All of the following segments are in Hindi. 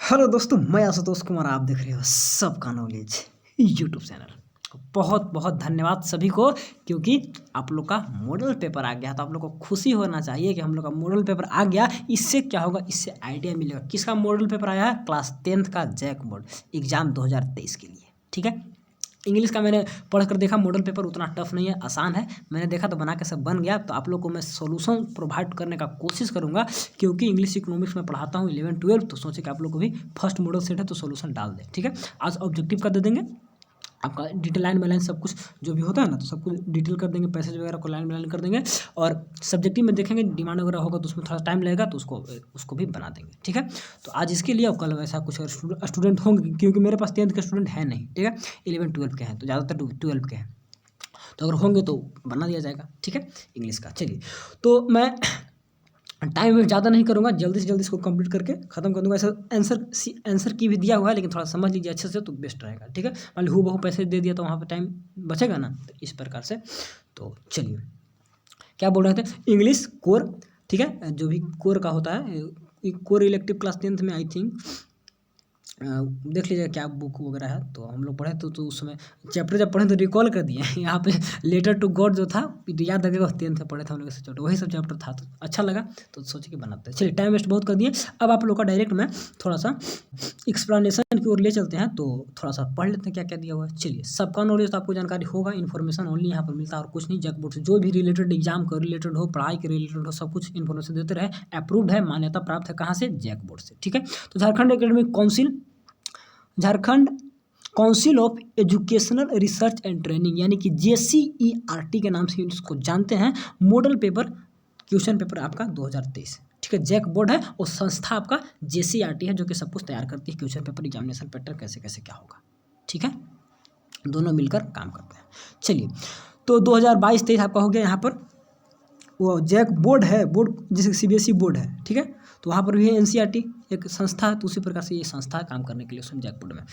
हेलो दोस्तों, मैं आशुतोष कुमार। आप देख रहे हो सबका नॉलेज यूट्यूब चैनल। बहुत बहुत धन्यवाद सभी को, क्योंकि आप लोग का मॉडल पेपर आ गया। तो आप लोग को खुशी होना चाहिए कि हम लोग का मॉडल पेपर आ गया। इससे क्या होगा, इससे आइडिया मिलेगा। किसका मॉडल पेपर आया है? क्लास 10th का जैक बोर्ड एग्जाम 2023 के लिए। ठीक है, इंग्लिश का मैंने पढ़ कर देखा, मॉडल पेपर उतना टफ नहीं है, आसान है। मैंने देखा तो बना के सब बन गया। तो आप लोग को मैं सोल्यूशन प्रोवाइड करने का कोशिश करूंगा, क्योंकि इंग्लिश इकोनॉमिक्स में पढ़ाता हूँ 11 12। तो सोचे कि आप लोग को भी फर्स्ट मॉडल सेट है तो सोल्यूशन डाल दें। ठीक है, आज ऑब्जेक्टिव का दे देंगे आपका, डिटेल लाइन बाय लाइन सब कुछ जो भी होता है ना, तो सब कुछ डिटेल कर देंगे। पैसेज वगैरह को लाइन बाय लाइन कर देंगे। और सब्जेक्टिव में देखेंगे, डिमांड वगैरह होगा तो उसमें थोड़ा टाइम लगेगा, तो उसको भी बना देंगे। ठीक है, तो आज इसके लिए और कल वैसा कुछ स्टूडेंट होंगे, क्योंकि मेरे पास 10th के स्टूडेंट है नहीं। ठीक है, 11 12 के हैं, तो ज़्यादातर 12 के हैं। तो अगर होंगे तो बना दिया जाएगा। ठीक है, इंग्लिश का। चलिए, तो मैं टाइम वेस्ट ज़्यादा नहीं करूँगा, जल्दी से जल्दी इसको कंप्लीट करके ख़त्म कर दूँगा। ऐसा आंसर की भी दिया हुआ है, लेकिन थोड़ा समझ लीजिए अच्छे से तो बेस्ट रहेगा। ठीक है, मान ली हूबहू पैसे दे दिया तो वहाँ पे टाइम बचेगा ना, तो इस प्रकार से। तो चलिए, क्या बोल रहे थे? English core. ठीक है, जो भी कोर का होता है, कोर इलेक्टिव क्लास 10th में आई थिंक देख लीजिए क्या बुक वगैरह है। तो हम लोग पढ़े तो उस समय चैप्टर जब पढ़े तो रिकॉल कर दिए यहाँ पे। लेटर टू गॉड जो था, तो याद रखेगा, 10th में पढ़े थे हम लोग चैप्टर, वही सब चैप्टर था। तो अच्छा लगा, तो सोचे कि बनाते हैं। चलिए, टाइम वेस्ट बहुत कर दिए। अब आप लोग का डायरेक्ट में थोड़ा सा एक्सप्लेनेशन की ओर ले चलते हैं। तो थोड़ा सा पढ़ लेते हैं क्या क्या दिया हुआ है। चलिए, सबका नॉलेज तो आपको जानकारी होगा, इन्फॉर्मेशन ओनली यहाँ पर मिलता है और कुछ नहीं। जैक बोर्ड से जो भी रिलेटेड एग्जाम का रिलेटेड हो, पढ़ाई के रिलेटेड हो, सब कुछ इन्फॉर्मेशन देते रहे। अप्रूव्ड है, मान्यता प्राप्त है, कहाँ से? जैक बोर्ड से। ठीक है, तो Jharkhand academic council, Jharkhand council of educational research and training, यानी कि JCERT के नाम से इसको जानते हैं। मॉडल पेपर क्वेश्चन पेपर आपका 2023। ठीक है, जैक बोर्ड है और संस्था आपका JCERT है, जो कि सब कुछ तैयार करती है। क्वेश्चन पेपर, एग्जामिनेशन पैटर्न, कैसे कैसे क्या होगा। ठीक है, दोनों मिलकर काम करते हैं। चलिए, तो 2022-23 आपका हो गया। यहाँ पर वो जैक बोर्ड है, बोर्ड जैसे CBSE बोर्ड है। ठीक है, तो वहाँ पर भी है NCERT एक संस्था है, तो उसी प्रकार से ये संस्था है काम करने के लिए उसमें जैक बोर्ड में।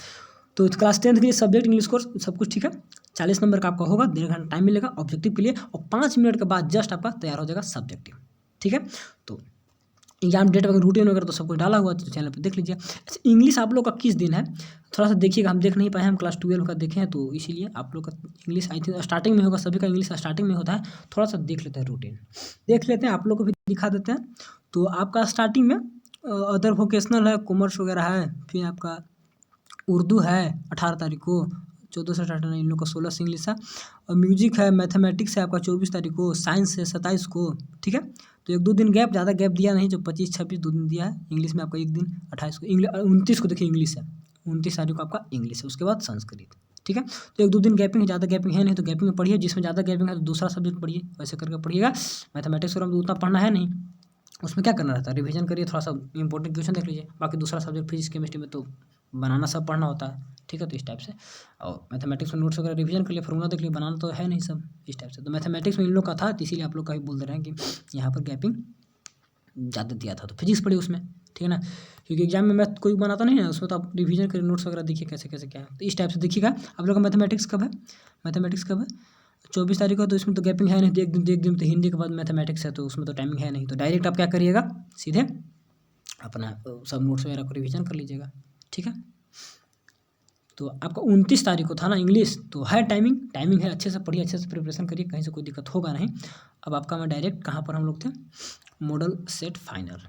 तो क्लास 10th के लिए सब्जेक्ट इंग्लिश कोर्स सब कुछ ठीक है। 40 नंबर का आपका होगा, 1.5 घंटा टाइम मिलेगा ऑब्जेक्टिव के लिए, और 5 मिनट के बाद जस्ट आपका तैयार हो जाएगा सब्जेक्टिव। ठीक है, तो एग्जाम डेट वगैरह रूटीन वगैरह तो सब कुछ डाला हुआ है, तो चैनल पर देख लीजिए। अच्छा, इंग्लिश आप लोग का किस दिन है थोड़ा सा देखिएगा, हम देख नहीं पाए, हम क्लास 12 का देखें, तो इसीलिए आप लोग का इंग्लिश आई थिंक स्टार्टिंग में होगा। सभी का इंग्लिश स्टार्टिंग में होता है। थोड़ा सा देख लेते हैं, रूटीन देख लेते हैं, आप लोग को भी दिखा देते हैं। तो आपका स्टार्टिंग में अदर वोकेशनल है, कॉमर्स वगैरह है, फिर आपका उर्दू है 18 तारीख को, 14 से 18 इन लोग का 16 से इंग्लिश है। और म्यूजिक है, मैथमेटिक्स है आपका 24 तारीख को, साइंस है 27 को। ठीक है, तो 1-2 दिन गैप, ज़्यादा गैप दिया नहीं, जो 25-26 2 दिन दिया है। इंग्लिश में आपका 1 दिन 28 को, 29 को देखिए इंग्लिश है, 29 तारीख को आपका इंग्लिश है, उसके बाद संस्कृत। ठीक है, तो 1-2 दिन गैपिंग है, ज़्यादा गैपिंग है नहीं, तो गैपिंग में पढ़िए। जिसमें ज़्यादा गैपिंग है तो दूसरा सब्जेक्ट पढ़िए, वैसे करके पढ़िएगा। मैथमेटिक्स और उतना पढ़ना है नहीं, उसमें क्या करना रहता है, रिवीजन करिए, थोड़ा सा इंपॉर्टेंट क्वेश्चन देख लीजिए। बाकी दूसरा सब्जेक्ट फिजिक्स केमिस्ट्री में तो बनाना सब पढ़ना होता है। ठीक है, तो इस टाइप से। और मैथमेटिक्स में नोट्स वगैरह रिवीजन कर लिए, फॉर्मूला देख लिए, बनाना तो है नहीं सब, इस टाइप से। तो मैथमेटिक्स में इन लोग का था, तो इसीलिए आप लोग का भी बोल दे रहे हैं कि यहाँ पर गैपिंग ज़्यादा दिया था। तो फिजिक्स पढ़िए उसमें, ठीक है ना, क्योंकि एग्जाम में मैथ कोई बनाता नहीं है, उसमें तो आप रिवीजन करिए, नोट्स वगैरह देखिए कैसे कैसे क्या है। तो इस टाइप से देखिएगा। आप लोग का मैथमेटिक्स कब है? मैथमेटिक्स कब है? 24 तारीख को। तो इसमें तो गैपिंग है नहीं, तो एक दिन तो हिंदी के बाद मैथमेटिक्स है, तो उसमें तो टाइमिंग है नहीं। तो डायरेक्ट आप क्या करिएगा, सीधे अपना सब नोट्स वगैरह को रिवीजन कर लीजिएगा। ठीक है, तो आपका 29 तारीख को था ना इंग्लिश, तो है टाइमिंग है, अच्छे से पढ़िए, अच्छे से प्रिपरेशन करिए, कहीं से कोई दिक्कत होगा नहीं। अब आपका मैं डायरेक्ट कहाँ पर हम लोग थे, मॉडल सेट फाइनल।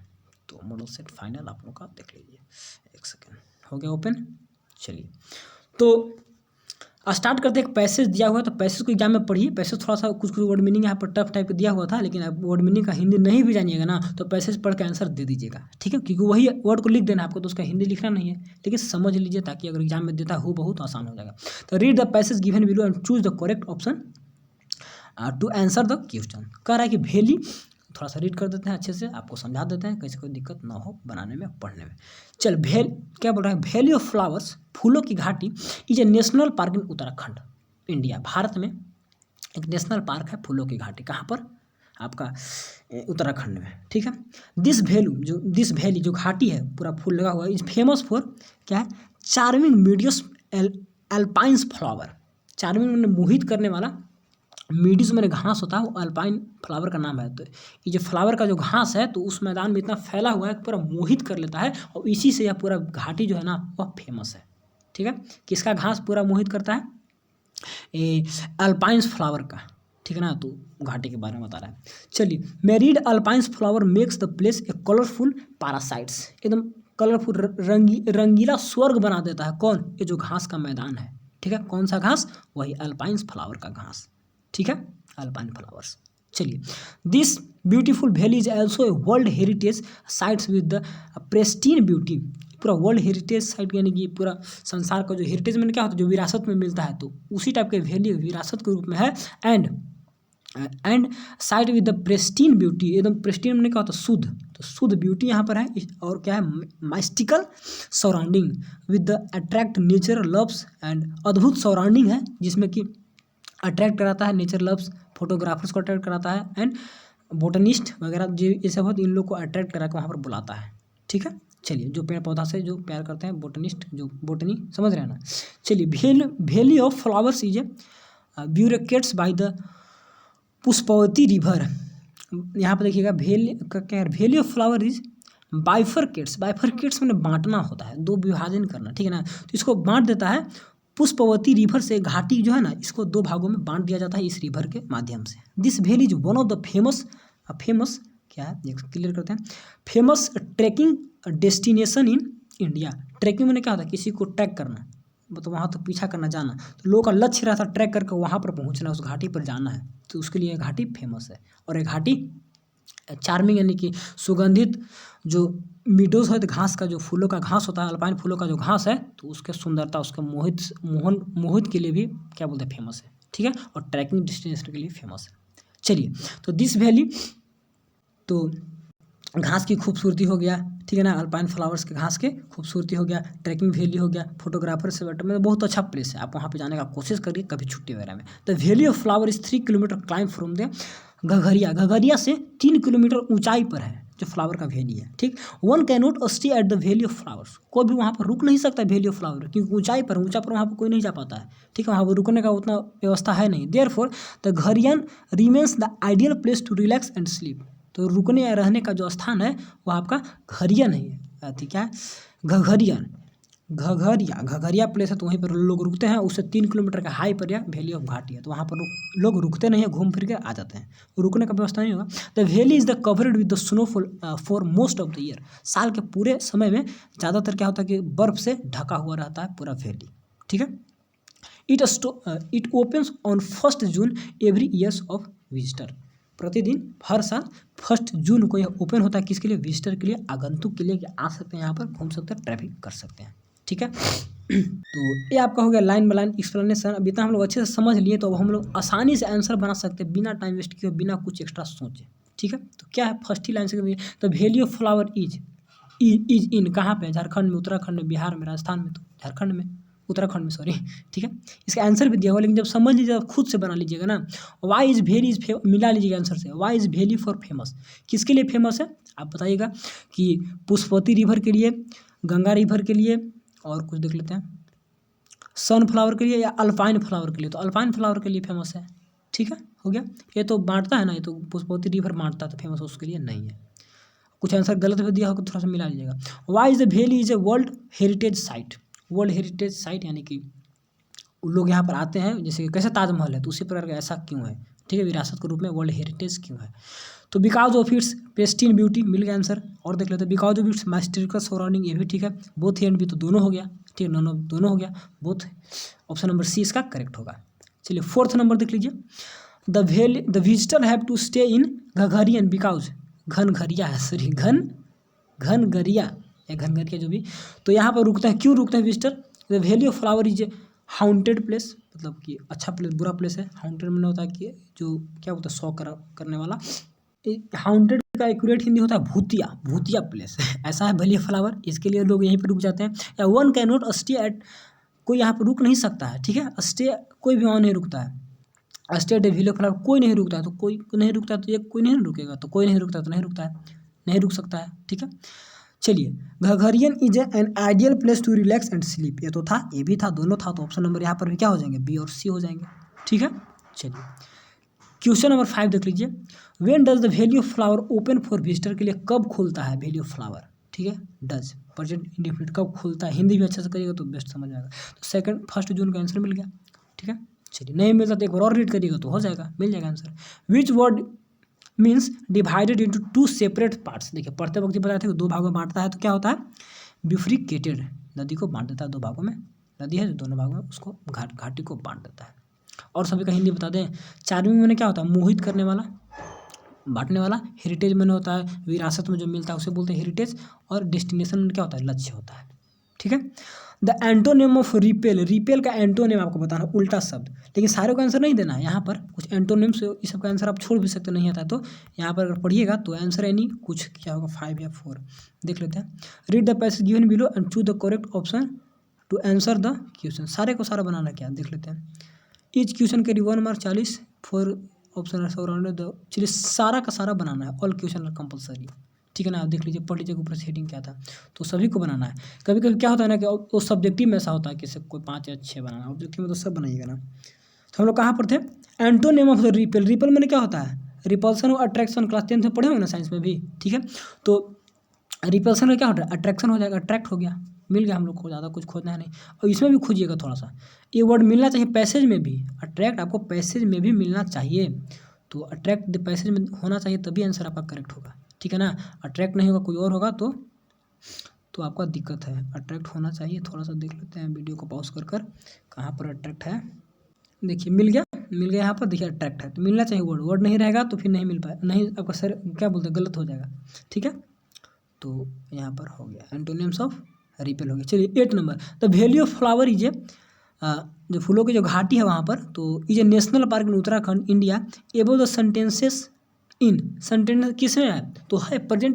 तो मॉडल सेट फाइनल आप लोग का देख लीजिए, 1 सेकेंड हो गया ओपन। चलिए, तो स्टार्ट करते एक पैसेज दिया हुआ है, तो पैसेज को एग्जाम में पढ़िए। पैसेज थोड़ा सा कुछ वर्ड मीनिंग यहाँ पर टफ टाइप का दिया हुआ था, लेकिन आप वर्ड मीनिंग का हिंदी नहीं भी जानिएगा ना, तो पैसेज पढ़ के आंसर दे दीजिएगा। ठीक है, क्योंकि वही वर्ड को लिख देना आपको, तो उसका हिंदी लिखना नहीं है। ठीक है, समझ लीजिए, ताकि अगर एग्जाम में देता हो बहुत आसान हो जाएगा। तो read the passage given below and choose the correct option to answer the question. कह रहा है कि वैली, थोड़ा सा रीड कर देते हैं अच्छे से, आपको समझा देते हैं, कैसे कोई दिक्कत ना हो बनाने में, पढ़ने में। चल, क्या बोल रहा है, वैली ऑफ फ्लावर्स, फूलों की घाटी, is a national park in Uttarakhand, India. Bharat में एक नेशनल पार्क है फूलों की घाटी, कहाँ पर? आपका उत्तराखंड में। ठीक है, दिस वैली जो घाटी है, पूरा फूल लगा हुआ है, इज फेमस फॉर क्या है, चार्मिंग मीडियस एल्पाइंस फ्लावर। चार्मिंग में मोहित करने वाला मीडीज मैंने घास होता है वो अल्पाइन फ्लावर का नाम है। तो ये जो फ्लावर का जो घास है तो उस मैदान में इतना फैला हुआ है पूरा मोहित कर लेता है और इसी से यह पूरा घाटी जो है ना वह फेमस है। ठीक है, किसका घास पूरा मोहित करता है? ये अल्पाइंस फ्लावर का। ठीक है ना, तो घाटी के बारे में बता रहा है। चलिए, myriad alpines flower makes the place a colourful parasites, एकदम कलरफुल रंगीला स्वर्ग बना देता है। कौन? ये जो घास का मैदान है। ठीक है, कौन सा घास? वही अल्पाइंस फ्लावर का घास। ठीक है, अल्पाइन फ्लावर्स। चलिए, this beautiful valley is also a world heritage sites with the Pristine beauty. पूरा वर्ल्ड हेरिटेज साइट यानी कि पूरा संसार का जो हेरिटेज में क्या होता है, जो विरासत में मिलता है, तो उसी टाइप के वैली विरासत के रूप में है। And site with the Pristine beauty, एकदम प्रेस्टीन में क्या होता है? शुद्ध। तो शुद्ध ब्यूटी यहाँ पर है। और क्या है? Mystical surrounding with the attract nature lovers, and अद्भुत सराउंडिंग है जिसमें कि अट्रैक्ट कराता है, नेचर लव्स फोटोग्राफर्स को अट्रैक्ट कराता है, एंड बोटनिस्ट वगैरह जो ये सब होता है इन लोग को अट्रैक्ट करा के वहाँ पर बुलाता है। ठीक है, चलिए, जो पेड़ पौधा से जो प्यार करते हैं, बोटनिस्ट, जो बोटनी, समझ रहे हैं ना। चलिए, valley of flowers is a bureaucrats by the Pushpavati river. यहाँ पर देखिएगा वैली ऑफ फ्लावर इज बाइफरकेट्स। बाइफरकेट्स मैंने बांटना होता है, दो विभाजन करना। ठीक है ना, तो इसको बांट देता है पुष्पवती रिवर से। घाटी जो है ना इसको दो भागों में बांट दिया जाता है इस रिवर के माध्यम से। This valley is one of the famous क्या है, क्लियर करते हैं, famous trekking destination in India. Trekking में क्या होता है? किसी को ट्रैक करना, मतलब वहाँ तो पीछा करना, जाना। तो लोगों का लक्ष्य रहता है ट्रैक करके वहाँ पर पहुँचना, उस घाटी पर जाना है, तो उसके लिए घाटी फेमस है। और ये घाटी चार्मिंग यानी कि सुगंधित जो मीडोज है, घास का जो फूलों का घास होता है, अल्पाइन फूलों का जो घास है, तो उसके सुंदरता, उसके मोहित के लिए भी क्या बोलते हैं? फेमस है। ठीक है, और ट्रैकिंग डेस्टिनेशन के लिए फेमस है। चलिए, तो दिस वैली, तो घास की खूबसूरती हो गया। ठीक है ना, अल्पाइन फ्लावर्स के घास के खूबसूरती हो गया, ट्रैकिंग वैली हो गया, फोटोग्राफर से बैठे में बहुत अच्छा प्लेस है। आप वहाँ पे जाने का कोशिश करिए कभी छुट्टी वगैरह में। The valley of flower is 3 kilometre climb from the Ghangaria से 3 किलोमीटर ऊंचाई पर है जो फ्लावर का वैली है। ठीक, one can not stay at the valley of flowers. कोई भी वहाँ पर रुक नहीं सकता वैली ऑफ फ्लावर, क्योंकि ऊंचा पर वहाँ पर कोई नहीं जा पाता है। ठीक है, वहाँ पर रुकने का उतना व्यवस्था है नहीं। देयरफॉर द घरियन remains the ideal place to relax and sleep. तो रुकने या रहने का जो स्थान है वो आपका घरिया नहीं है, ठीक है, घघरिया प्लेस है, तो वहीं पर लोग रुकते हैं। उससे 3 किलोमीटर का हाई पर या वैली ऑफ घाटी है, तो वहाँ पर लोग रुकते नहीं है, घूम फिर के आ जाते हैं, रुकने का व्यवस्था नहीं होगा। The valley is the covered with the snowfall for most of the year. साल के पूरे समय में ज़्यादातर क्या होता है कि बर्फ से ढका हुआ रहता है पूरा वैली। ठीक है, it opens on 1 June every years of visitor. प्रतिदिन हर साल 1 जून को यह ओपन होता है, किसके लिए? विजिटर के लिए, आगंतुक के लिए, कि आ सकते हैं यहाँ पर, घूम सकते हैं, ट्रैफिक कर सकते हैं। ठीक है, तो ये आपका हो गया लाइन बाय लाइन एक्सप्लेनेशन। अब इतना हम लोग अच्छे से समझ लिए, तो अब हम लोग आसानी से आंसर बना सकते हैं बिना टाइम वेस्ट किए, बिना कुछ एक्स्ट्रा सोचे। ठीक है, तो क्या है? फर्स्ट ही लाइन से the valley of flower is in, कहाँ पे? झारखंड में, उत्तराखंड में, बिहार में, राजस्थान में, तो झारखंड में, उत्तराखंड में, सॉरी। ठीक है, इसका आंसर भी दिया हुआ, लेकिन जब समझ लीजिएगा खुद से बना लीजिएगा ना। वाई इज वैली इज मिला लीजिएगा आंसर से। Why is valley for famous, किसके लिए फेमस है आप बताइएगा? कि पुष्पवती रिवर के लिए, गंगा रिवर के लिए, और कुछ देख लेते हैं, सनफ्लावर के लिए या अल्पाइन फ्लावर के लिए? तो अल्पाइन फ्लावर के लिए फेमस है। ठीक है, हो गया। ये तो बांटता है ना, ये तो पुष्पवती रिवर बांटता है, तो फेमस उसके लिए नहीं है। कुछ आंसर गलत भी दिया होगा, थोड़ा सा मिला लीजिएगा। Why is the valley is a world heritage site. World heritage site यानी कि लोग यहाँ पर आते हैं, जैसे कैसे ताजमहल है, तो उसी प्रकार का ऐसा क्यों है? ठीक है, विरासत के रूप में वर्ल्ड हेरिटेज क्यों है? तो because of its pristine beauty, मिल गया आंसर। और देख लेते हैं, because of its mystical surrounding, ये भी ठीक है। बोथ एंड भी, तो दोनों हो गया। ठीक है, दोनों हो गया, बोथ। ऑप्शन नंबर सी इसका करेक्ट होगा। चलिए, 4th नंबर देख लीजिए। The visitor have to stay in घघरियन बिकॉज, घनघरिया है, सॉरी, घनघरिया या घनघरिया जो भी, तो यहाँ पर रुकते हैं। क्यों रुकते हैं visitor? The valley of flower is a haunted place, मतलब कि अच्छा प्लेस, बुरा प्लेस है। हाउंटेड में होता है कि जो क्या होता है, शौक करने वाला। हाउंटेड का एक्यूरेट हिंदी होता है भूतिया प्लेस ऐसा है वैली ऑफ फ्लावर, इसके लिए लोग यहीं पर रुक जाते हैं। या one can not stay at, कोई यहाँ पर रुक नहीं सकता है। ठीक है, स्टे कोई भी वहाँ नहीं रुकता है। Stay at valley of flower कोई नहीं रुकता है, तो कोई नहीं रुकता है, तो ये कोई नहीं रुकेगा, तो कोई नहीं रुकता है, तो नहीं रुकता है, नहीं रुक सकता है। ठीक है, चलिए, घघरियन is an ideal place to relax and sleep. ये तो था, ये भी था, दोनों था, तो ऑप्शन नंबर यहाँ पर भी क्या हो जाएंगे? बी और सी हो जाएंगे। ठीक है, चलिए, क्वेश्चन नंबर 5 देख लीजिए, when does the value of flower open for visitor, के लिए कब खुलता है वैल्यू ऑफ फ्लावर, ठीक है, डज प्रेजेंट इंडेफिनिट कब खुलता है, हिंदी भी अच्छे से करिएगा तो बेस्ट समझ आएगा। तो 1 जून का आंसर मिल गया, ठीक है। चलिए नहीं मिलता तो एक बार और रीड करिएगा तो हो जाएगा, मिल जाएगा answer. Which word means divided into 2 separate parts, देखिए पढ़ते वक्त बताया था कि 2 भागों में बांटता है तो क्या होता है, बिफ्रिकेटेड, नदी को बांट देता है 2 भागों में, नदी है जो दोनों भागों में उसको घाटी को बांट देता है। और सभी का हिंदी बता दें, चार्मिंग मैंने क्या होता है, मोहित करने वाला, बांटने वाला, हेरिटेज मैंने होता है विरासत में जो मिलता है उसे बोलते हैं हेरिटेज, और डेस्टिनेशन में क्या होता है, लक्ष्य होता है, ठीक है। The antonym of repel, repel का एंटोनिम आपको बताना, उल्टा शब्द, लेकिन सारे का आंसर नहीं देना है, यहाँ पर कुछ एंटोनिम्स इस सब का आंसर आप छोड़ भी सकते, नहीं आता है तो यहाँ पर अगर पढ़िएगा तो आंसर एनी कुछ क्या होगा, 5 या 4 देख लेते हैं। Read the passage given below and choose the correct option to answer the question, सारे को सारा बनाना क्या देख लेते हैं। ईच क्वेश्चन के 1 मार्क 40 4 ऑप्शन चलिए सारा का सारा बनाना है, ऑल क्वेश्चन आर कंपलसरी, ठीक है ना। आप देख लीजिए, पढ़ लीजिए ऊपर से हेडिंग क्या था, तो सभी को बनाना है। कभी कभी क्या होता है ना कि वो सब्जेक्टिव में ऐसा होता है कि सब कोई 5 या 6 बनाना, ऑब्जेक्टिव में तो सब बनाइएगा ना। तो हम लोग कहाँ पर थे, antonym of the repel, repel मैंने क्या होता है, रिपल्सन और अट्रैक्शन, क्लास 10 में पढ़े होंगे ना साइंस में भी, ठीक है। तो रिपल्सन में क्या होता है, अट्रैक्शन हो जाएगा, अट्रैक्ट हो गया, मिल गया हम लोग को, ज़्यादा कुछ खोजना है नहीं। और इसमें भी खोजिएगा थोड़ा सा, ये वर्ड मिलना चाहिए पैसेज में भी, अट्रैक्ट आपको पैसेज में भी मिलना चाहिए, तो अट्रैक्ट पैसेज में होना चाहिए तभी आंसर आपका करेक्ट होगा, ठीक है ना। अट्रैक्ट नहीं होगा कोई और होगा तो आपका दिक्कत है, अट्रैक्ट होना चाहिए। थोड़ा सा देख लेते हैं वीडियो को पॉज कर कहाँ पर अट्रैक्ट है, देखिए मिल गया यहाँ पर, देखिए अट्रैक्ट है तो मिलना चाहिए वर्ड नहीं रहेगा तो फिर नहीं मिल पाए, नहीं आपका सर क्या बोलते हैं गलत हो जाएगा, ठीक है। तो यहाँ पर हो गया एंटोनिम्स ऑफ रिपेल हो गया। चलिए 8 number, the value of flower is a, जो फूलों की जो घाटी है वहाँ पर, तो is a national park in Uttarakhand India, above the sentences in, sentence किस में है, तो है प्रेजेंट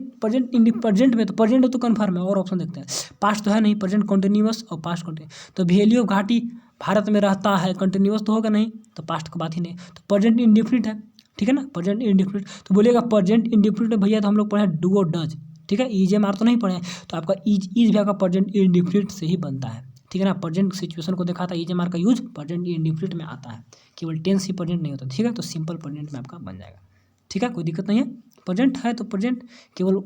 में, तो प्रेजेंट है तो कन्फर्म है, और ऑप्शन देखते हैं, पास्ट तो है नहीं, प्रेजेंट कॉन्टिन्यूअस और पास्ट कॉन्टिन्यूअस, तो वैल्यू ऑफ घाटी भारत में रहता है, कंटिन्यूअस तो होगा नहीं, तो पास्ट की बात ही नहीं, तो प्रेजेंट इंडिफिनिट है, ठीक है ना, प्रेजेंट इंडिफिनिट। तो बोलिएगा प्रेजेंट इंडिफिनिट भैया तो हम लोग पढ़े डू और डज, ठीक है, ईज एम आर तो नहीं पढ़े, तो आपका ईज भी आपका प्रेजेंट इंडिफिनिट से ही बनता है, ठीक है ना। प्रेजेंट सिचुएशन को देखा था, ईज एम आर का यूज प्रेजेंट इंडिफिनिट में आता है, केवल टेंस ही प्रेजेंट नहीं होता, ठीक है। तो सिंपल प्रेजेंट में आपका बन जाएगा, ठीक है, कोई दिक्कत नहीं है। प्रेजेंट है तो प्रेजेंट केवल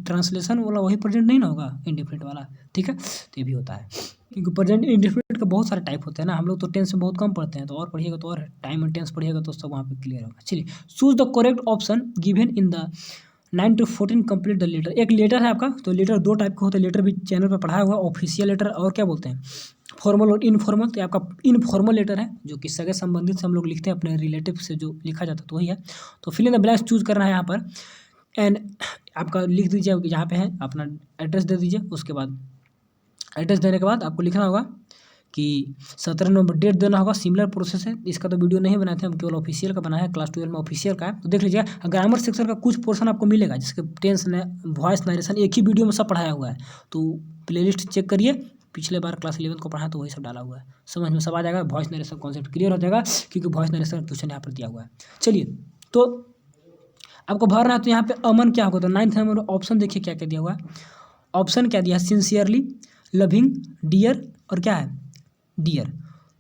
ट्रांसलेशन वाला वही प्रेजेंट नहीं ना होगा इंडिफिनिट वाला, ठीक है, तो ये भी होता है, क्योंकि प्रेजेंट इंडिफिनिट का बहुत सारे टाइप होते हैं ना, हम लोग तो टेंस में बहुत कम पढ़ते हैं, तो और पढ़िएगा तो और टाइम और टेंस पढ़िएगा तो सब वहाँ पे क्लियर होगा। चलिए choose the correct option given in the 9 to 14 complete the letter, एक लेटर है आपका, तो लेटर 2 टाइप का होता है, लेटर भी चैनल पर पढ़ाया हुआ, ऑफिशियल लेटर और क्या बोलते हैं फॉर्मल और इनफॉर्मल, तो आपका इनफॉर्मल लेटर है जो कि सगे संबंधित से हम लोग लिखते हैं, अपने रिलेटिव से जो लिखा जाता है तो वही है। तो fill in the blanks choose करना है यहाँ पर, एंड आपका लिख दीजिए जहाँ पे है, अपना एड्रेस दे दीजिए, उसके बाद एड्रेस देने के बाद आपको लिखना होगा कि 17 नवंबर डेट देना होगा, सिमिलर प्रोसेस है, इसका तो वीडियो नहीं बनाए थे हम, केवल ऑफिशियल का बनाया है, क्लास 12 में ऑफिशियल का है, तो देख लीजिएगा। ग्रामर सेक्शन का कुछ पोर्शन आपको मिलेगा जिसके टेंस वॉइस नरेशन एक ही वीडियो में सब पढ़ाया हुआ है, तो प्लेलिस्ट चेक करिए, पिछले बार क्लास 11 को पढ़ा तो वही सब डाला हुआ है, समझ में सब आ जाएगा, वॉइस नरेशन कॉन्सेप्ट क्लियर हो जाएगा, क्योंकि वॉइस नरेशन क्वेश्चन यहाँ पर दिया हुआ है। चलिए तो आपको भरना है, तो यहाँ पे अमन क्या होगा, तो 9th नंबर ऑप्शन देखिए क्या क्या दिया हुआ है, ऑप्शन क्या दिया है, सिंसियरली, लविंग, डियर और क्या है डियर,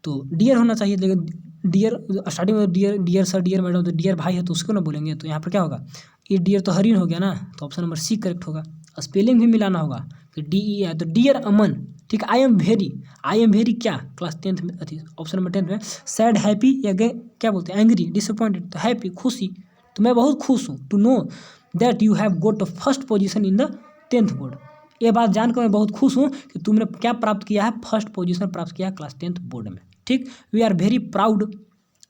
तो डियर होना चाहिए, लेकिन डियर स्टार्टिंग में डियर सर डियर मैडम, तो डियर भाई है तो उसको ना बोलेंगे, तो यहाँ पर क्या होगा, ये डियर तो हरिन हो गया ना, तो ऑप्शन नंबर सी करेक्ट होगा। स्पेलिंग भी मिलाना होगा, तो DE है तो डियर अमन, ठीक है। आई एम वेरी क्या क्लास 10th में, ऑप्शन नंबर 10th में, सैड हैप्पी या क्या बोलते हैं एंग्री डिसअपॉइंटेड, तो हैप्पी खुशी, तो मैं बहुत खुश हूँ, to know that you have got the first position in the 10th board, ये बात जानकर मैं बहुत खुश हूँ कि तुमने क्या प्राप्त किया है, फर्स्ट पोजीशन प्राप्त किया है क्लास 10th बोर्ड में, ठीक। We are very proud,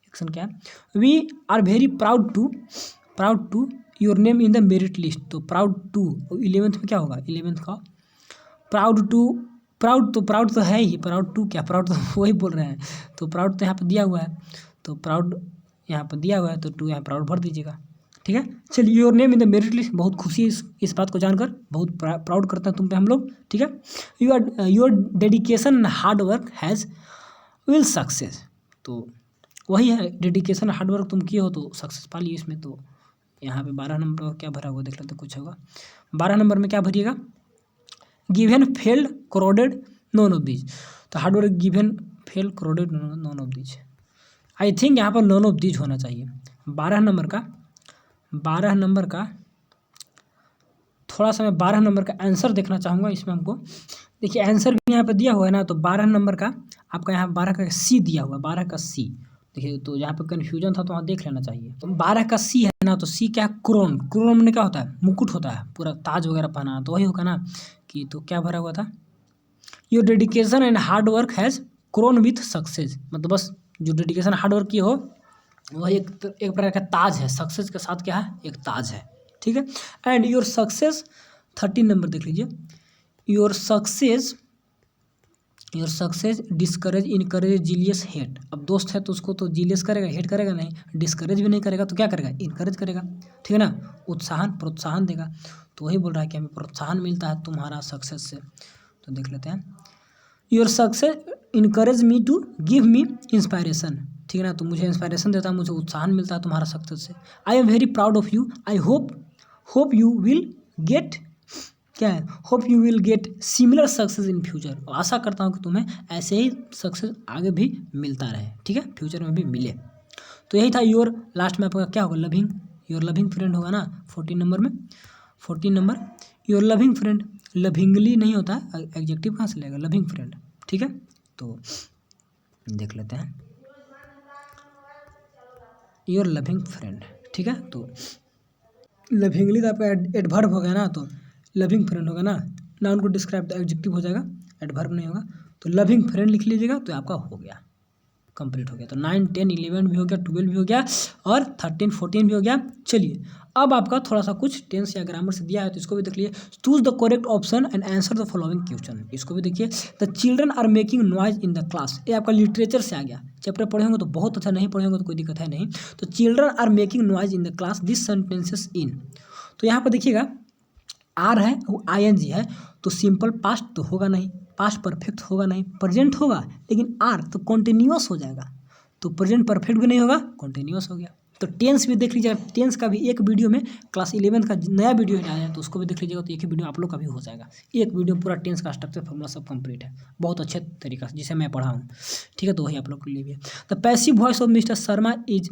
action क्या है, we are very proud to your name in the merit list, तो प्राउड टू 11th में क्या होगा, 11th का प्राउड तो है ही, प्राउड टू क्या, प्राउड तो वही बोल रहे हैं, तो प्राउड तो यहाँ पर दिया हुआ है, तो प्राउड यहाँ पर दिया हुआ है, तो टू यहाँ प्राउड भर दीजिएगा, ठीक है। चलिए your name in the merit list, बहुत खुशी इस बात को जानकर, बहुत प्राउड करता है तुम पे हम लोग, ठीक है। Your dedication and hard work has will success, तो वही है, डेडिकेशन हार्ड वर्क तुम किए हो तो सक्सेस पा लिए इसमें, तो यहाँ पे 12 नंबर क्या भरा हुआ देख लेते कुछ होगा, 12 नंबर में क्या भरिएगा, given failed crowded none of these, तो hard work given fail crowded none of these, I think यहाँ पर नॉन ऑफ दीज होना चाहिए। 12 नंबर का थोड़ा सा मैं 12 नंबर का आंसर देखना चाहूँगा इसमें हमको। देखिए आंसर भी यहाँ पर दिया हुआ है ना, तो 12 नंबर का आपका यहाँ 12 का सी दिया हुआ है, 12 का सी। देखिए तो यहाँ पर कन्फ्यूजन था तो वहाँ देख लेना चाहिए। तो 12 का सी है ना, तो सी क्या है, क्रोन। क्रोन में क्या होता है, मुकुट होता है, पूरा ताज वगैरह पहना, तो वही होगा ना कि तो क्या भरा हुआ था, your dedication and hard work has crown with success. मतलब बस जो डेडिकेशन हार्ड वर्क की हो वह एक प्रकार का ताज है, सक्सेस के साथ क्या है, एक ताज है, ठीक है। एंड योर सक्सेस 13 नंबर देख लीजिए, your success discourage encourage zealous hate. अब दोस्त है तो उसको तो जीलियस करेगा, हेट करेगा नहीं, डिस्करेज भी नहीं करेगा, तो क्या करेगा, इनकरेज करेगा, ठीक है ना, प्रोत्साहन देगा। तो वही बोल रहा है कि हमें प्रोत्साहन मिलता है तुम्हारा सक्सेस से। तो देख लेते हैं, your success encourage me to give me inspiration, ठीक है ना, तो मुझे इंस्पायरेशन देता है, मुझे उत्साहन मिलता है तुम्हारा सक्सेस से। I am very proud of you, I hope you will get, क्या है, hope you will get similar success in future. आशा करता हूँ कि तुम्हें ऐसे ही सक्सेस आगे भी मिलता रहे, ठीक है, फ्यूचर में भी मिले। तो यही था योर। लास्ट में आपका क्या होगा, लविंग, योर लविंग फ्रेंड होगा ना 14 नंबर में। 14 number your loving friend, lovingly नहीं होता है, एडजेक्टिव कहाँ से लेगा, लविंग फ्रेंड, ठीक है। तो देख लेते हैं, योर लविंग फ्रेंड, ठीक है। तो लविंगली तो आपका एडवर्ब हो गया ना, तो लविंग फ्रेंड होगा ना, नाउन को डिस्क्राइब द एडजेक्टिव हो जाएगा, एडवर्ब नहीं होगा। तो लविंग फ्रेंड लिख लीजिएगा, तो आपका हो गया, कंप्लीट हो गया। तो 9, 10, 11 भी हो गया, 12 भी हो गया और 13, 14 भी हो गया। चलिए अब आपका थोड़ा सा कुछ टेंस या ग्रामर से दिया है, तो इसको भी देख लीजिए। Choose the correct option and answer the following question, इसको भी देखिए। The children are making noise in the class, ये आपका लिटरेचर से आ गया। चैप्टर पढ़े होंगे तो बहुत अच्छा, नहीं पढ़े होंगे तो कोई दिक्कत है नहीं। तो children are making noise in the class, this sentences in, तो यहाँ पर देखिएगा आर है वो ING है, तो सिंपल पास्ट तो होगा नहीं, पास्ट परफेक्ट होगा नहीं, प्रेजेंट होगा, लेकिन आर तो कॉन्टिन्यूअस हो जाएगा, तो प्रेजेंट परफेक्ट भी नहीं होगा, कॉन्टिन्यूअस हो गया। तो टेंस भी देख लीजिएगा, टेंस का भी एक वीडियो में क्लास 11 का नया वीडियो आया है, तो उसको भी देख लीजिएगा, तो एक ही वीडियो आप लोग का भी हो जाएगा। एक वीडियो पूरा टेंस का स्ट्रक्चर फॉर्मूला सब कंप्लीट है, बहुत अच्छे तरीका से, जिसे मैं पढ़ा हूँ, ठीक है। तो वही आप लोग के लिए भी है। The passive voice of mister Sharma is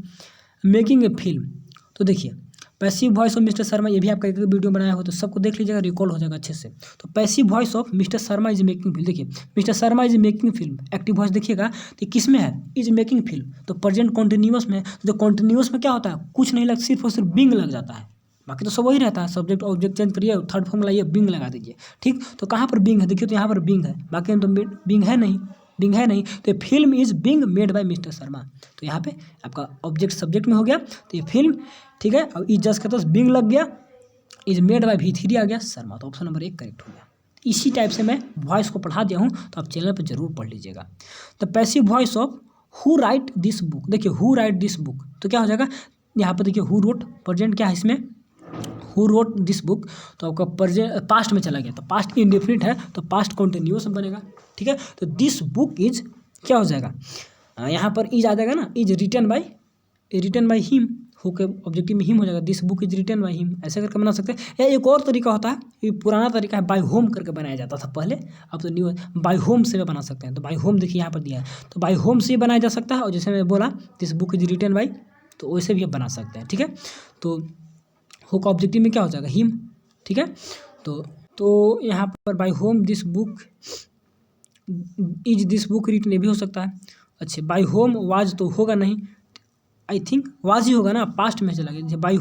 making a film, तो देखिए passive voice of mister Sharma, ये भी आपका एक वीडियो बनाया हो, तो सबको देख लीजिएगा, रिकॉल हो जाएगा अच्छे से। तो passive voice of mister Sharma is making film, देखिए mister Sharma is making film, active voice देखिएगा तो किस में है, इज मेकिंग फिल्म, तो प्रेजेंट कॉन्टिन्यूअस में। तो कॉन्टिन्यूअस में क्या होता है, कुछ नहीं लग, सिर्फ और सिर्फ बिंग लग जाता है, बाकी तो सब वही रहता है, सब्जेक्ट ऑब्जेक्ट चेंज करिए, थर्ड फॉर्म लाइए, बिंग लगा दीजिए, ठीक। तो कहाँ पर बिंग है, देखिए तो यहाँ पर बिंग है, बाकी तो बिंग है नहीं, तो film is being made by mister Sharma, तो यहाँ पे आपका ऑब्जेक्ट सब्जेक्ट में हो गया, तो ये फिल्म, ठीक है। अब इज जस्ट का बिंग लग गया, इज मेड बाय V3 आ गया, शर्मा, तो ऑप्शन नंबर 1 करेक्ट हो गया। इसी टाइप से मैं वॉइस को पढ़ा दिया हूँ, तो आप चैनल पर जरूर पढ़ लीजिएगा। The passive voice of who right this book, देखिए हु राइट दिस बुक, तो क्या हो जाएगा, यहाँ पर देखिए हु रोट, प्रेजेंट क्या है इसमें, हु रोट दिस बुक, तो आपका प्रेजेंट पास्ट में चला गया, तो पास्ट इंडेफिनिट है, तो पास्ट कॉन्टिन्यूअस में बनेगा, ठीक है। तो दिस बुक इज क्या हो जाएगा, यहाँ पर इज आ जाएगा ना, is written by him, who के ऑब्जेक्टिव में हिम हो जाएगा, this book is written by him, ऐसे करके बना सकते हैं। या एक और तरीका होता है, ये पुराना तरीका है, बाय होम करके बनाया जाता था पहले, अब तो न्यू बाय होम से भी बना सकते हैं। तो बाय होम देखिए यहाँ पर दिया है, तो बाय होम से बनाया जा सकता है, और जैसे मैं बोला this book is written by, तो वैसे भी आप बना सकते हैं, ठीक है। तो हु का ऑब्जेक्टिव में क्या हो जाएगा, हिम, ठीक है। तो यहाँ पर by whom this book is this book written, ये भी हो सकता है। अच्छा बाय होम वाज तो होगा नहीं, आई थिंक वाज ही होगा ना, पास्ट में चला गया, जैसे by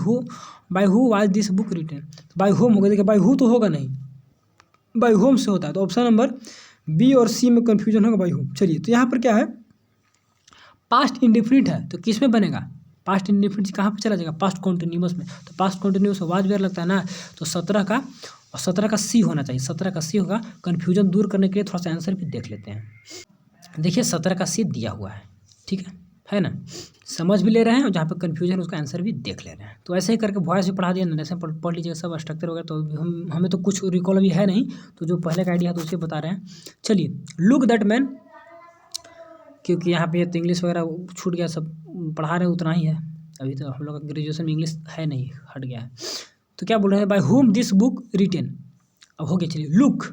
who was this book written, by whom होगा, देखिए बाय हु तो होगा नहीं, बाय होम से होता है, तो ऑप्शन नंबर B और C में कन्फ्यूजन होगा, बाय होम। चलिए तो यहाँ पर क्या है, पास्ट इंडेफिनिट है, तो किस में बनेगा, पास्ट इंडेफिनिट कहाँ पर चला जाएगा, पास्ट कॉन्टिन्यूअस में, तो पास्ट कॉन्टिन्यूअस वाज वेयर लगता है ना, तो 17 का और 17 का C होना चाहिए, 17 का C होगा। कन्फ्यूजन दूर करने के लिए थोड़ा सा आंसर भी देख लेते हैं, देखिए 17 का C दिया हुआ है, ठीक है ना, समझ भी ले रहे हैं, और जहाँ पे कन्फ्यूजन उसका आंसर भी देख ले रहे हैं। तो ऐसे ही करके वॉइस भी पढ़ा दिया, नरेशन पढ़ लीजिएगा, सब स्ट्रक्चर वगैरह, तो हमें तो कुछ रिकॉल अभी है नहीं, तो जो पहले का आइडिया है तो उसे बता रहे हैं। चलिए लुक दैट मैन, क्योंकि यहाँ पे तो इंग्लिश वगैरह छूट गया, सब पढ़ा रहे उतना ही है, अभी तो हम लोग का ग्रेजुएशन में इंग्लिश है नहीं, हट गया है। तो क्या बोल रहे हैं, by whom this book written, अब हो गया। चलिए लुक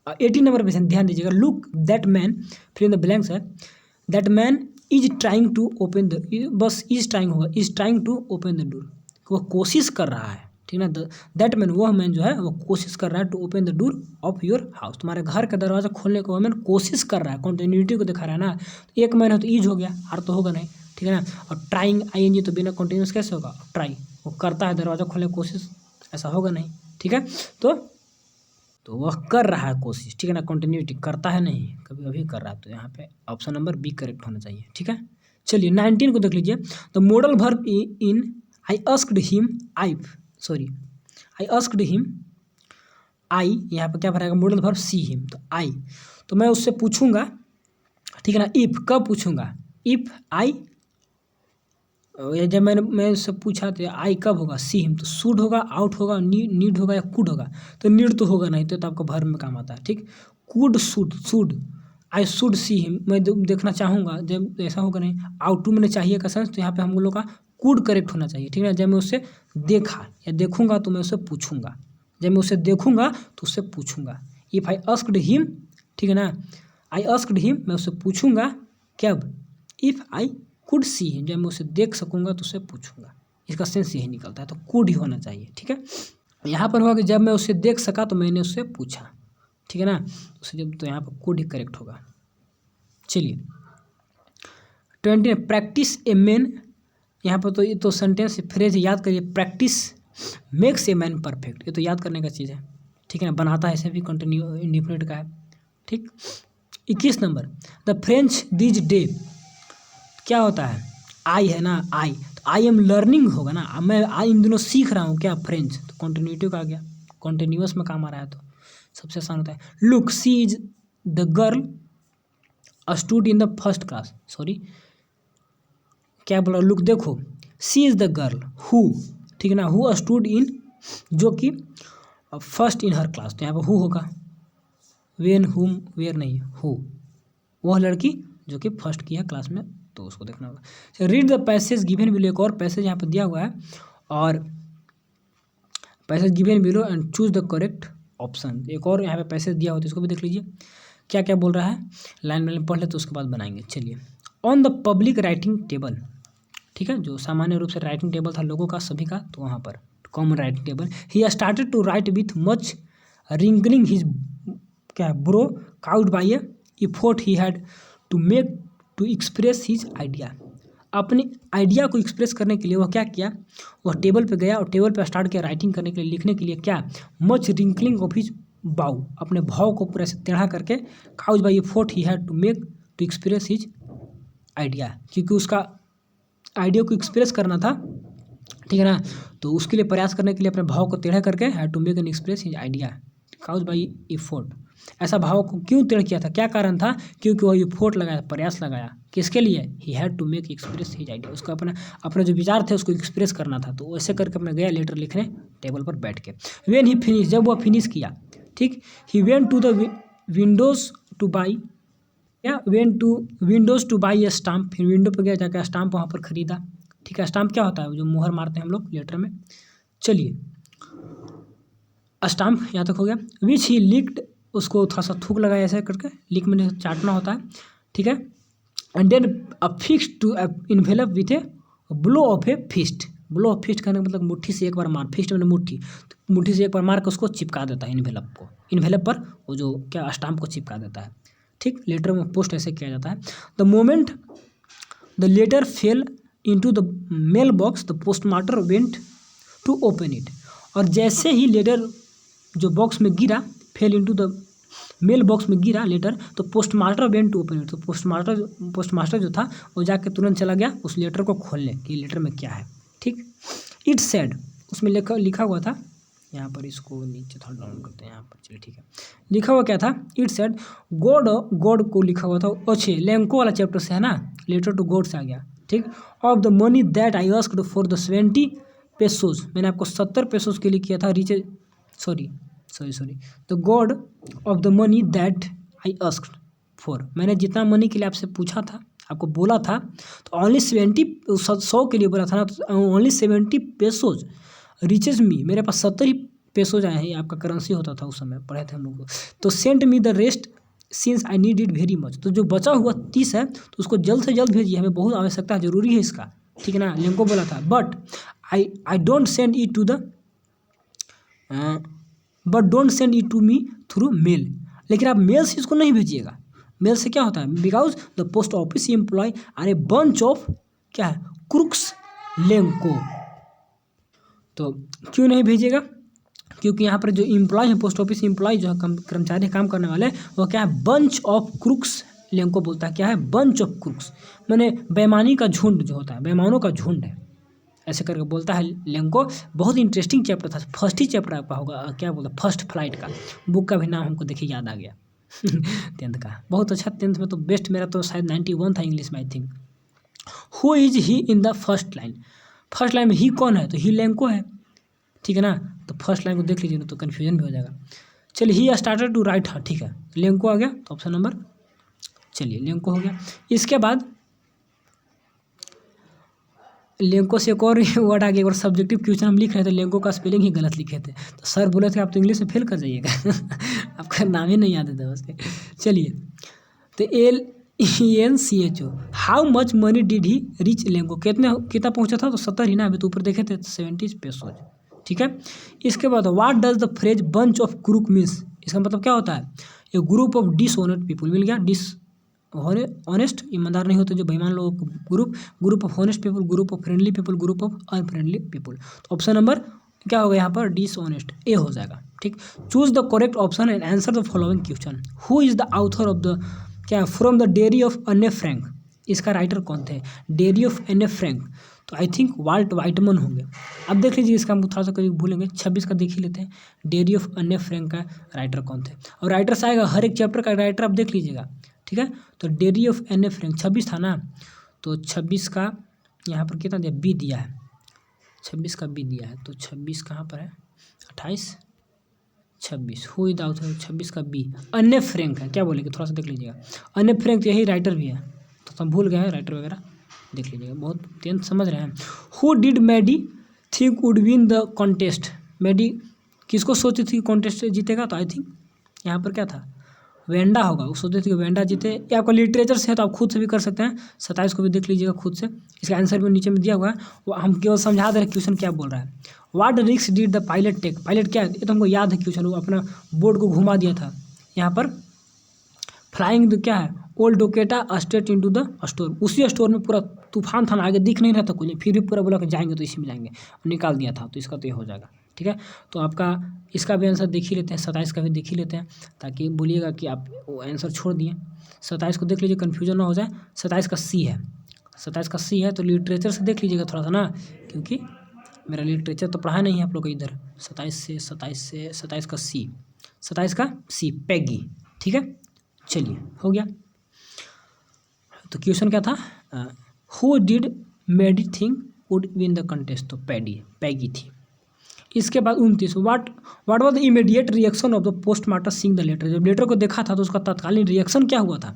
18 नंबर पे ध्यान दीजिएगा, लुक दैट मैन, फिर इन द ब्लैंक्स है, that man is trying to open the, बस इज ट्राइंग होगा, is trying to open the door, वो कोशिश कर रहा है, ठीक ना। दैट मैन, वह मैन जो है वो कोशिश कर रहा है to open the door of your house, तुम्हारे घर का दरवाजा खोलने को वह मैन कोशिश कर रहा है, कॉन्टिन्यूटी को दिखा रहा है ना। एक मैन है तो ईज हो गया, आर तो होगा नहीं, ठीक है ना। और ट्राइंग आईएनजी तो बिना कॉन्टिन्यूस कैसे होगा, ट्राई, वो करता है दरवाजा खोलने की कोशिश, ऐसा होगा नहीं, ठीक है। तो वह कर रहा है कोशिश, ठीक है ना, कंटिन्यूटी करता है नहीं, कभी कभी कर रहा है, तो यहाँ पे ऑप्शन नंबर बी करेक्ट होना चाहिए, ठीक है। चलिए 19 को देख लीजिए। The modal verb in I asked him, I asked him, I यहाँ पे क्या भरेगा, मॉडल वर्ब सी हिम, तो आई, तो मैं उससे पूछूंगा, ठीक है ना। इफ़ कब पूछूंगा, इफ़ आई, जब मैं उससे पूछा तो आई कब होगा, सी हिम, तो शुड होगा, आउट होगा, नीड होगा या कुड होगा, तो नीड तो होगा नहीं, तो आपका वर्ब में काम आता है, ठीक। Could, should, I should see him, मैं देखना चाहूँगा, जब ऐसा होगा नहीं। आउट टू मैंने चाहिए का सेंस, तो यहाँ पे हम लोग का कुड करेक्ट होना चाहिए, ठीक है। जब मैं उससे देखा या देखूंगा तो मैं उससे पूछूंगा, जब मैं उससे देखूंगा तो उससे पूछूंगा। इफ़ आई आस्क्ड हिम, ठीक है ना, आई आस्क्ड हिम, मैं उससे पूछूंगा कब, if I could see him, जब मैं उसे देख सकूंगा तो उससे पूछूंगा, इसका सेंस यही निकलता है, तो कुड ही होना चाहिए, ठीक है। यहाँ पर होगा कि जब मैं उसे देख सका तो मैंने उससे पूछा, ठीक है ना, उसे जब, तो यहाँ पर कुड ही करेक्ट होगा। चलिए 20, प्रैक्टिस ए मैन, यहाँ पर तो ये तो सेंटेंस फ्रेज याद करिए, practice makes a man perfect, ये तो याद करने का चीज़ है, ठीक है ना, बनाता है, ऐसे भी कंटिन्यू इंडिफिनिट का है, ठीक। 21 number, the French this day, क्या होता है, आई है ना, आई, तो आई एम लर्निंग होगा ना, मैं आई इन दिनों सीख रहा हूँ क्या, फ्रेंच, तो कॉन्टिन्यूटिव का आ गया, कॉन्टिन्यूअस में काम आ रहा है, तो सबसे आसान होता है। Look she is the girl stood in the first class, sorry क्या बोला, लुक देखो, she is the girl who, ठीक है ना, हु स्टूड इन, जो कि फर्स्ट इन हर क्लास, तो यहाँ पर हु होगा, वेन, हुम, वेयर नहीं, हु, वह लड़की जो कि फर्स्ट की है क्लास में, तो उसको देखना होगा। Read the passage given below, एक और पैसेज यहाँ पर दिया हुआ है, और passage given below and choose the correct option, एक और यहाँ पे पैसेज दिया हुआ है, इसको भी देख लीजिए क्या क्या बोल रहा है, लाइन में पढ़ ले तो उसके बाद बनाएंगे। चलिए, on the public writing table, ठीक है, जो सामान्य रूप से राइटिंग टेबल था लोगों का सभी का, तो वहाँ पर common writing table, he started to write with much wrinkling his, क्या brow cowed by A fort he had to make to express his idea, अपने आइडिया को एक्सप्रेस करने के लिए वह क्या किया, वह टेबल पे गया और टेबल पे स्टार्ट किया राइटिंग करने के लिए, लिखने के लिए, क्या, मच रिंकलिंग ऑफ हिज बाउ, अपने भाव को पूरा से टेढ़ा करके, cause by A fort he had to make to express his idea, क्योंकि उसका आइडिया को एक्सप्रेस करना था, ठीक है ना, तो उसके लिए प्रयास करने के लिए अपने भाव को टेढ़ा करके, had to make an express his idea, cause by A fort, ऐसा भाव को क्यों टेढ़ किया था, क्या कारण था, क्योंकि वह एफोर्ट लगाया, प्रयास लगाया, किसके लिए, he had to make express his idea, उसका अपने जो विचार थे उसको एक्सप्रेस करना था, तो वैसे करके अपने गया लेटर लिखने टेबल पर बैठ के। व्हेन ही फिनिश, जब वह फिनिश किया, ठीक, he went to the windows to buy, या went to windows to buy a stamp, फिर विंडो पर गया जाकर स्टाम्प वहाँ पर खरीदा, ठीक है। स्टाम्प क्या होता है, जो मुहर मारते हैं हम लोग लेटर में। चलिए, स्टाम्प यहाँ तक हो गया। विच ही लिक्ड, उसको थोड़ा सा थूक लगाया ऐसे करके, लिक में चाटना होता है, ठीक है। And then affix to envelope with a blow of a fist, blow of fist करने का मतलब मुट्ठी से एक बार मार, फिस्ट मैंने मुट्ठी, तो मुट्ठी से एक बार मार के उसको चिपका देता है इन्वेलप को, इन्वेलप पर वो जो क्या स्टाम्प को चिपका देता है, ठीक। लेटर में पोस्ट ऐसे किया जाता है। The moment the letter fell into the mail box the postmaster went to open it, और जैसे ही लेटर जो बॉक्स में गिरा, fell into the mail box में गिरा लेटर, तो postmaster went to open it, तो पोस्टमास्टर जो था वो जाके तुरंत चला गया उस लेटर को खोलने कि लेटर में क्या है, ठीक। इट सेड, उसमें लिखा हुआ था, यहाँ पर इसको नीचे थोड़ा डाउन करते हैं, यहाँ पर चलिए, ठीक है। लिखा हुआ क्या था, इट सेड गॉड को लिखा हुआ था, अच्छे लैंको वाला चैप्टर से है ना, लेटर टू गॉड से आ गया, ठीक। Of the money that I asked for the 70 pesos, मैंने आपको 70 पेसोज के लिए किया था, रीचे sorry the god of the money that I asked for, मैंने जितना मनी के लिए आपसे पूछा था, आपको बोला था, तो ओनली 100 के लिए बोला था ना, तो ओनली 70 पेसोज रीचेज मी, मेरे पास 70 ही पेसोज आए हैं, आपका करेंसी होता था उस समय, पढ़े थे हम लोग, तो sent me the rest since I need it very much. तो जो बचा हुआ 30 है तो उसको जल्द से जल्द भेजिए, हमें बहुत आवश्यकता है, ज़रूरी है इसका, ठीक है ना। लेंको बोला था but I don't send it to the but don't send it to me through mail. लेकिन आप मेल से इसको नहीं भेजिएगा। मेल से क्या होता है, because the post office employ are a bunch of क्या है, क्रुक्स लेंको। तो क्यों नहीं भेजिएगा, क्योंकि यहाँ पर जो एम्प्लॉय है, पोस्ट ऑफिस एम्प्लॉय जो है, कर्मचारी काम करने वाले, वो क्या है, बंच ऑफ क्रुक्स लेंको बोलता है। क्या है, बंच ऑफ क्रुक्स, मैंने बेईमानी का झुंड जो होता है, बेईमानों का झुंड है, ऐसे करके बोलता है लेंको। बहुत इंटरेस्टिंग चैप्टर था, फर्स्ट ही चैप्टर आपका होगा, क्या बोलता, फर्स्ट फ्लाइट का। बुक का भी नाम हमको देखिए याद आ गया। 10th का बहुत अच्छा, 10th में तो बेस्ट मेरा तो शायद 91 था इंग्लिश में I think. Who is he in the first line, first line में ही कौन है, तो ही लेंको है, ठीक है ना। तो फर्स्ट लाइन को देख लीजिए ना तो कन्फ्यूजन भी हो जाएगा। चलिए, ही स्टार्टेड टू राइट हर, ठीक है, लेंको आ गया, तो ऑप्शन नंबर, चलिए लेंको हो गया। इसके बाद लेंको से एक और वर्ड आ गया, और सब्जेक्टिव क्वेश्चन हम लिख रहे थे, लेंको का स्पेलिंग ही गलत लिखे थे, तो सर बोले थे आप तो इंग्लिश में फेल कर जाइएगा। आपका नाम ही नहीं याद था उसके। चलिए, तो LENCHO, how much money did he reach Lanco, कितना पहुंचा था, तो 70 ही ना, अभी तो ऊपर देखे थे 70 पेसोज, ठीक है। इसके बाद what does the phrase bunch of crook means, इसका मतलब क्या होता है, ए ग्रुप ऑफ डिसऑनेस्ट पीपल, मिल गया, ऑनेस्ट ईमानदार नहीं होते जो बेईमान लोगों को group of honest people, group of friendly people, group of unfriendly people. तो ऑप्शन नंबर क्या होगा यहाँ पर, डिसऑनेस्ट, ए हो जाएगा, ठीक। Choose the correct option and answer the following question. Who is the author of the, क्या, फ्रॉम द डेयरी ऑफ अन्ने फ्रैंक, इसका राइटर कौन थे, डेयरी ऑफ अन्ने फ्रैंक, तो आई थिंक वाल्ट वाइटमन होंगे। अब देख लीजिए, इसका हम थोड़ा सा कभी भूलेंगे, 26 का देख ही लेते हैं, डेयरी ऑफ अन्ने फ्रैंक का राइटर कौन थे, और राइटर्स आएगा हर एक चैप्टर का राइटर आप देख लीजिएगा, ठीक है। तो डेयरी ऑफ अन्ने फ्रैंक 26 था ना, तो 26 का यहाँ पर कितना दिया, बी दिया है, 26 का बी दिया है, तो 26 कहाँ पर है, 28, 26, हु इज द ऑथर, 26 का बी अन्ने फ्रैंक है, क्या बोलेंगे, थोड़ा सा देख लीजिएगा, अन्ने फ्रैंक यही राइटर भी है, तो हम भूल गए हैं राइटर वगैरह, देख लीजिएगा, बहुत 10th समझ रहे हैं। Who did Maddie think would win the contest, Maddie किसको सोची थी कॉन्टेस्ट जीतेगा, तो आई थिंक यहाँ पर क्या था, वेंडा होगा, वो सोचते थे कि वेंडा जीते। ये आपका लिटरेचर से है तो आप खुद से भी कर सकते हैं, 27 को भी देख लीजिएगा खुद से, इसका आंसर भी नीचे में दिया हुआ है, वो हम केवल समझा दे रहे हैं क्वेश्चन क्या बोल रहा है। What risk did the pilot take, pilot क्या है, ये तो हमको याद है क्वेश्चन, वो अपना बोर्ड को घुमा दिया था यहाँ पर, फ्लाइंग द क्या है, ओल्ड डोकेटा स्टेट इनटू द स्टोर, उसी स्टोर में पूरा तूफान था ना, आगे दिख नहीं रहा था कुछ, फिर भी पूरा बोला कि जाएंगे तो इसी में जाएंगे, निकाल दिया था, तो इसका तो ये हो जाएगा, ठीक है। तो आपका इसका भी आंसर देख ही लेते हैं, 27 का भी देख ही लेते हैं, ताकि बोलिएगा कि आप वो आंसर छोड़ दिए। 27 को देख लीजिए, कन्फ्यूजन ना हो जाए, 27 का सी है, 27 का सी है, तो लिटरेचर से देख लीजिएगा थोड़ा सा ना, क्योंकि मेरा लिटरेचर तो पढ़ा नहीं है आप लोग इधर। 27 का सी, 27 का सी पैगी, ठीक है। चलिए हो गया। तो क्वेश्चन क्या था, who did Maddie think would win the contest, तो पैगी थी। इसके बाद 29, what was the immediate reaction of the postmaster seeing the letter, जब लेटर को देखा था तो उसका तत्कालीन रिएक्शन क्या हुआ था,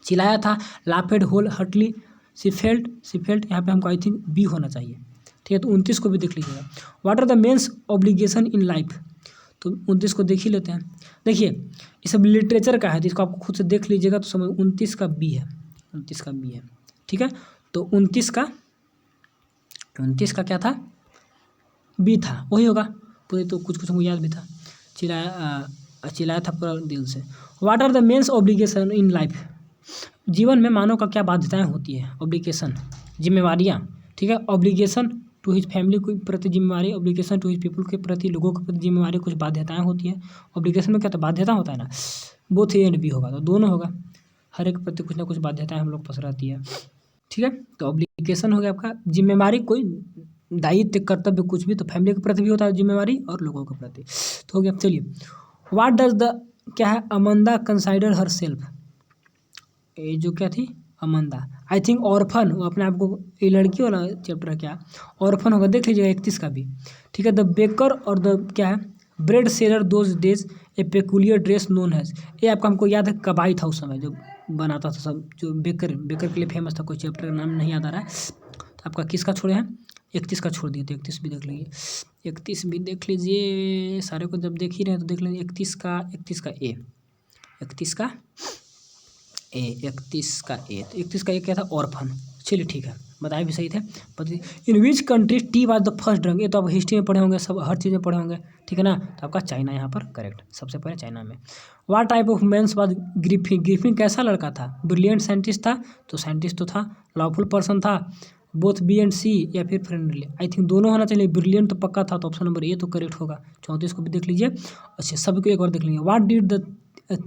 चिल्लाया था, लाफेड होल हर्टली, शी फेल्ट, यहाँ पे हमको आई थिंक बी होना चाहिए, ठीक है। तो 29 को भी देख लीजिएगा। What are the men's obligation in life, तो 29 को देख ही लेते हैं। देखिए ये सब लिटरेचर का है, तो इसको आपको खुद से देख लीजिएगा तो समझ, 29 का बी है, 29 का बी है, ठीक है। तो 29 का क्या था, बी था, वही होगा पूरे, तो कुछ कुछ हमको याद भी था, चिल्लाया था पूरा दिल से। What are the men's obligation in life, जीवन में मानव का क्या बाध्यताएं होती है, ऑब्लिगेशन जिम्मेवारियाँ, ठीक है। ऑब्लिगेशन टू हिज फैमिली के प्रति जिम्मेवारी, ऑब्लिगेशन टू हिज पीपल के प्रति, लोगों के प्रति जिम्मेवारी, कुछ बाध्यताएं होती है। ऑब्लिगेशन में क्या था, बाध्यता होता है ना, बोथ ए एंड बी होगा, तो दोनों होगा, हर एक प्रति कुछ ना कुछ बाध्यताएं हम लोग पास रहती है, ठीक है। तो ऑब्लिगेशन हो गया आपका, जिम्मेवारी कोई दायित्व कर्तव्य कुछ भी, तो फैमिली के प्रति भी होता है जिम्मेवारी और लोगों के प्रति, तो हो गया। चलिए, व्हाट डज द, क्या है, अमंदा कंसाइडर हर सेल्फ, ये जो क्या थी अमंदा, आई थिंक ऑर्फन, वो अपने आप को, ये लड़की वाला चैप्टर है क्या, ऑर्फन होगा, देख लीजिएगा 31 का भी, ठीक है। द बेकर और द, क्या है, bread seller those days a peculiar dress known has, ये आपका हमको याद है कबाई था उस समय जो बनाता था सब, जो बेकर के लिए फेमस था, कोई चैप्टर का नाम नहीं याद आ रहा है। तो आपका किसका छोड़े हैं, 31 का छोड़ दिए, तो 31 भी देख लीजिए, 31 भी देख लीजिए, सारे को जब देख ही रहे हैं तो देख लीजिए 31 का ए, 31 का ए, 31 का ए, तो 31 का ए क्या था, ऑर्फन। चलिए ठीक है, बताए भी सही थे। In which country tea was the first drug, ये तो आप हिस्ट्री में पढ़े होंगे, सब हर चीज़ में पढ़े होंगे, ठीक है ना। तो आपका चाइना यहाँ पर करेक्ट, सबसे पहले चाइना में। What type of man's was Griffin, Griffin कैसा लड़का था, ब्रिलियंट साइंटिस्ट था, तो साइंटिस्ट तो था, लॉफुल पर्सन था, बोथ बी एंड सी या फिर फ्रेंडली, आई थिंक दोनों होना चाहिए, ब्रिलियंट तो पक्का था, तो ऑप्शन नंबर ए तो करेक्ट होगा। 34 को भी देख लीजिए। अच्छा, सबको एक बार देख लेंगे। What did the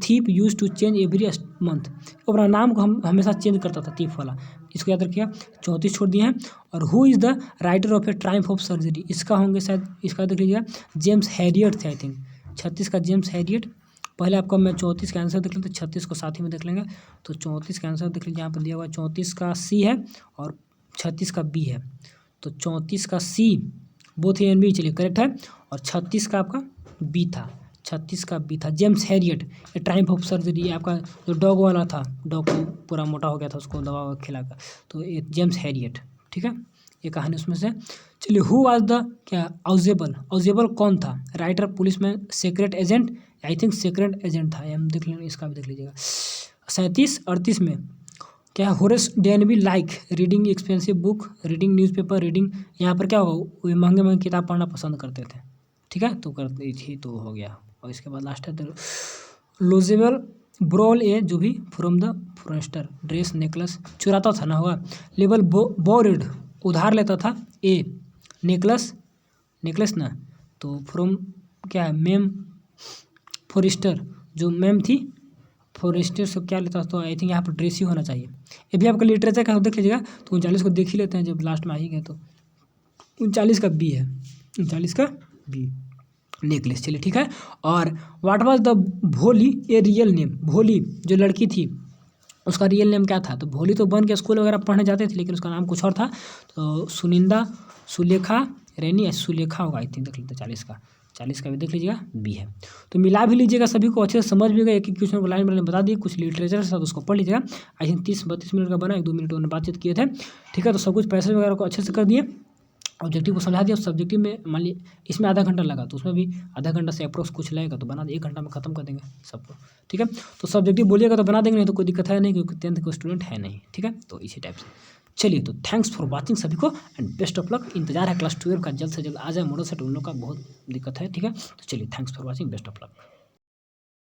thief use to change every month, अपना नाम को हम हमेशा चेंज करता था, थीप वाला, इसको याद रखिएगा। 34 छोड़ दिए हैं। और who is the writer of A Triumph of surgery, इसका होंगे शायद, इसका देख लीजिएगा, जेम्स हैरियट थे आई थिंक। 36 का जेम्स हैरियट। पहले आपको मैं 34 का आंसर देख लेते, 36 को साथ ही में देख लेंगे। तो 34 का आंसर देख लीजिए, यहाँ पर दिया हुआ है 34 का सी है और 36 का बी है। तो 34 का C both A and B, चलिए करेक्ट है। और 36 का आपका बी था, 36 का बी था, James Harriet. A Triumph of surgery आपका जो डॉग वाला था, डॉग को पूरा मोटा हो गया था, उसको दवा खिलाकर, तो ये जेम्स हैरियट, ठीक है, ये कहानी उसमें से। चलिए, हु वाज द क्या ऑजेबल, ऑजेबल कौन था, राइटर, पुलिस में, secret agent, I think secret agent था, हम देख लेंगे, इसका भी देख लीजिएगा। 37-38 में क्या, Horace Denby like reading expensive book, reading newspaper, reading, यहाँ पर क्या होगा, वो महंगे महंगे किताब पढ़ना पसंद करते थे, ठीक है, तो करती थी, तो हो गया। और इसके बाद लास्ट है तो लोजेबल ब्रोल ए, जो भी from the forester, dress necklace चुराता था ना, होगा। लेबल बोरिड, उधार लेता था, ए नेकलेस, नेकलेस ना, तो फ्रॉम क्या है, मेम फॉरेस्टर, जो मैम थी फॉरेस्टर से क्या लेता, तो आई थिंक यहाँ पर ड्रेस ही होना चाहिए। ये भी आपका लिटरेचर का देख लीजिएगा, तो 39 को देख ही लेते हैं जब लास्ट में आ ही गए, तो 39 का बी है, 39 का बी नेकलेस, चलिए ठीक है। और व्हाट वाज द भोली ए रियल नेम, भोली जो लड़की थी उसका रियल नेम क्या था, तो भोली तो बन के स्कूल वगैरह पढ़ने जाते थे, लेकिन उसका नाम कुछ और था, तो सुनिंदा, सुलेखा रैनी या सुलेखा होगा आई थिंक, देख लेते 40 का भी देख लीजिएगा, बी है। तो मिला भी लीजिएगा, सभी को अच्छे से समझ भी गए, एक एक क्वेश्चन को लाइन बाय लाइन बता दिए, कुछ लिटरेचर से उसको पढ़ लीजिएगा। आई थिंक 30-32 मिनट का बना, 1-2 मिनट उन्होंने बातचीत किए थे, ठीक है। तो सब कुछ पैसेज वगैरह को अच्छे से कर दिए, ऑब्जेक्टिव को समझा दिया। सब्जेक्टिव में मान लीजिए इसमें आधा घंटा लगा, तो उसमें भी आधा घंटा से अप्रोक्स कुछ लगेगा, तो बना 1 घंटा में खत्म कर देंगे सबको, ठीक है। तो सब्जेक्टिव बोलिएगा तो बना देंगे, नहीं तो कोई दिक्कत है नहीं, क्योंकि 10th के स्टूडेंट है नहीं, ठीक है। तो इसी टाइप से चलिए, तो थैंक्स फॉर वाचिंग सभी को, एंड बेस्ट ऑफ लक। इंतजार है क्लास 12 का, जल्द से जल्द आ जाए मॉडल सेट, उन लोग का बहुत दिक्कत है, ठीक है। तो चलिए, thanks for watching, best of luck.